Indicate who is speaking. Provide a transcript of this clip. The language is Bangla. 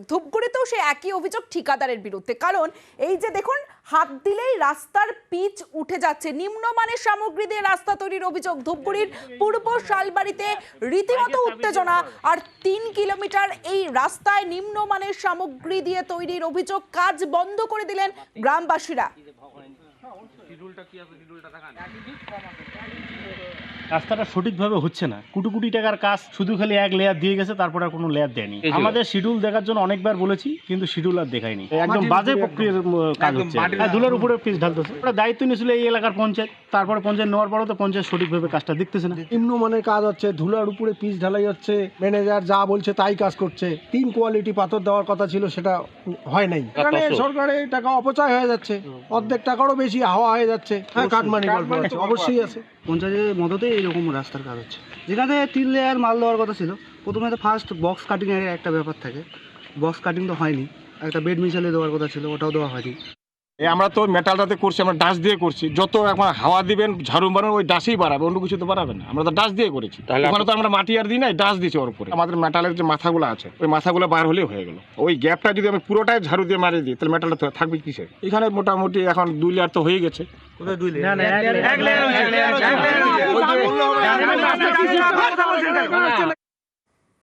Speaker 1: ধূপগুড়িতেও সে একই অভিযোগ ঠিকাদারের বিরুদ্ধে। কারণ এই যে দেখুন, হাত দিলেই রাস্তার পিচ উঠে যাচ্ছে, নিম্নমানের সামগ্রী দিয়ে রাস্তা তৈরির অভিযোগ। ধূপগুড়ির পূর্ব শালবাড়িতে রীতিমতো উত্তেজনা, আর 3 কিলোমিটার এই রাস্তায় নিম্নমানের সামগ্রী দিয়ে তৈরির অভিযোগ। কাজ বন্ধ করে দিলেন গ্রামবাসীরা।
Speaker 2: রাস্তাটা সঠিকভাবে হচ্ছে না, কোটি টাকার কাজ, শুধু খালি এক লেয়ার দিয়ে গেছে, তারপর আর কোনো লেয়ার দেয়নি। আমাদের শিডিউল দেখার জন্য অনেকবার বলেছি, কিন্তু শিডিউল আর দেখায়নি। একদম বাজে প্রক্রিয়ার কাজ হচ্ছে, ধুলার উপরে পিচ ঢালতেছে। ওটা দায়িত্ব নিয়েছিল এই এলাকার পঞ্চায়েত, তারপরে পঞ্চায়েত নেওয়ার পরেও তো পঞ্চায়েত সঠিকভাবে কাজটা দেখতেছে না।
Speaker 3: নিম্নমানের কাজ হচ্ছে, ধুলার উপরে পিচ ঢালাই হচ্ছে, ম্যানেজার যা বলছে তাই কাজ করছে। 3 কোয়ালিটি পাথর দেওয়ার কথা ছিল, সেটা হয় নাই। এখানে সরকারের টাকা অপচয় হয়ে যাচ্ছে, অর্ধেক টাকারও বেশি হাওয়া হয়ে যাচ্ছে। হ্যাঁ, কাটমানি গল্প আছে, অবশ্যই আছে।
Speaker 4: পঞ্চায়েতের মদতে এইরকম রাস্তার কাজ হচ্ছে, যেখানে 3 লেয়ার মাল দেওয়ার কথা ছিল। প্রথমে তো ফার্স্ট বক্স কাটিং এর একটা ব্যাপার থাকে, বক্স কাটিং তো হয়নি। একটা বেড মিশালে দেওয়ার কথা ছিল, ওটাও দেওয়া হয়নি।
Speaker 5: আমরা তো মেটালটাতে করছি, আমরা ডাস দিয়ে করছি। যত এখন হাওয়া দিবেন, ঝাড়ু মারুন, ওই ডাসই বাড়াবে, অন্য কিছু তো বাড়াবে না। আমরা তো ডাস দিয়ে করেছি, ওখানে তো আমরা মাটি আর দিই নাই, ডাস দিয়েছি ওর উপরে। আমাদের মেটালের যে মাথাগুলো আছে, ওই মাথাগুলো বার হলেই হয়ে গেল। ওই গ্যাপটা যদি আমি পুরোটাই ঝাড়ু দিয়ে মারিয়ে দিই, তাহলে মেটালটা থাকবে কিসে? এখানে মোটামুটি এখন 2 লেয়ার তো হয়ে গেছে।
Speaker 4: কোথায় 2 লেয়ার?